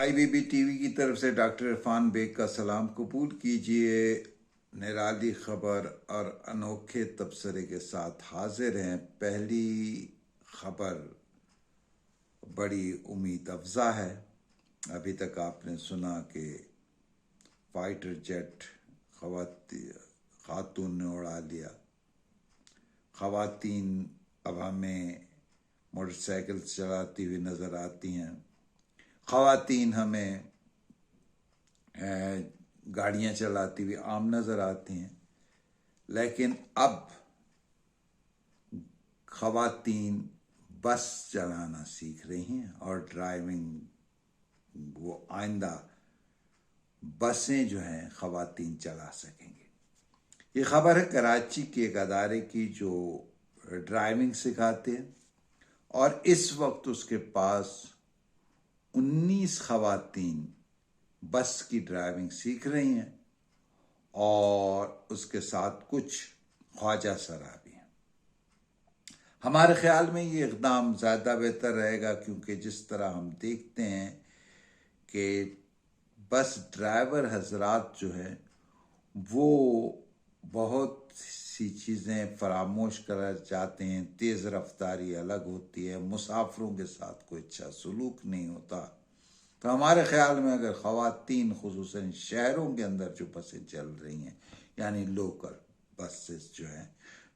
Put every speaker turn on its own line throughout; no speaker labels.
IBB T V کی طرف سے ڈاکٹر عرفان بیگ کا سلام قبول کیجیے۔ نرالی خبر اور انوکھے تبصرے کے ساتھ حاضر ہیں۔ پہلی خبر بڑی امید افزا ہے۔ ابھی تک آپ نے سنا کہ فائٹر جیٹ خاتون نے اڑا لیا۔ خواتین اب ہمیں موٹر سائیکل چلاتی ہوئی نظر آتی ہیں۔ خواتین ہمیں گاڑیاں چلاتی ہوئی عام نظر آتی ہیں، لیکن اب خواتین بس چلانا سیکھ رہی ہیں اور ڈرائیونگ وہ آئندہ بسیں جو ہیں خواتین چلا سکیں گے۔ یہ خبر ہے کراچی کے ایک ادارے کی جو ڈرائیونگ سکھاتے ہیں، اور اس وقت اس کے پاس 19 خواتین بس کی ڈرائیونگ سیکھ رہی ہیں اور اس کے ساتھ کچھ خواجہ سرا بھی ہیں۔ ہمارے خیال میں یہ اقدام زیادہ بہتر رہے گا، کیونکہ جس طرح ہم دیکھتے ہیں کہ بس ڈرائیور حضرات جو ہیں وہ بہت سی چیزیں فراموش کر جاتے ہیں۔ تیز رفتاری الگ ہوتی ہے، مسافروں کے ساتھ کوئی اچھا سلوک نہیں ہوتا۔ تو ہمارے خیال میں اگر خواتین خصوصاً شہروں کے اندر جو بسیں چل رہی ہیں، یعنی لوکل بسز جو ہیں،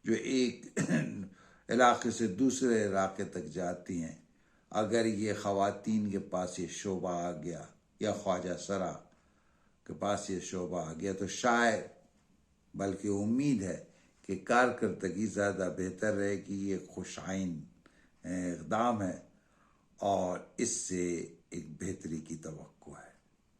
جو ایک علاقے سے دوسرے علاقے تک جاتی ہیں، اگر یہ خواتین کے پاس یہ شعبہ آ گیا یا خواجہ سرا کے پاس یہ شعبہ آ گیا، تو شاید بلکہ امید ہے کہ کارکردگی زیادہ بہتر رہے گی۔ یہ خوش آئند اقدام ہے اور اس سے ایک بہتری کی توقع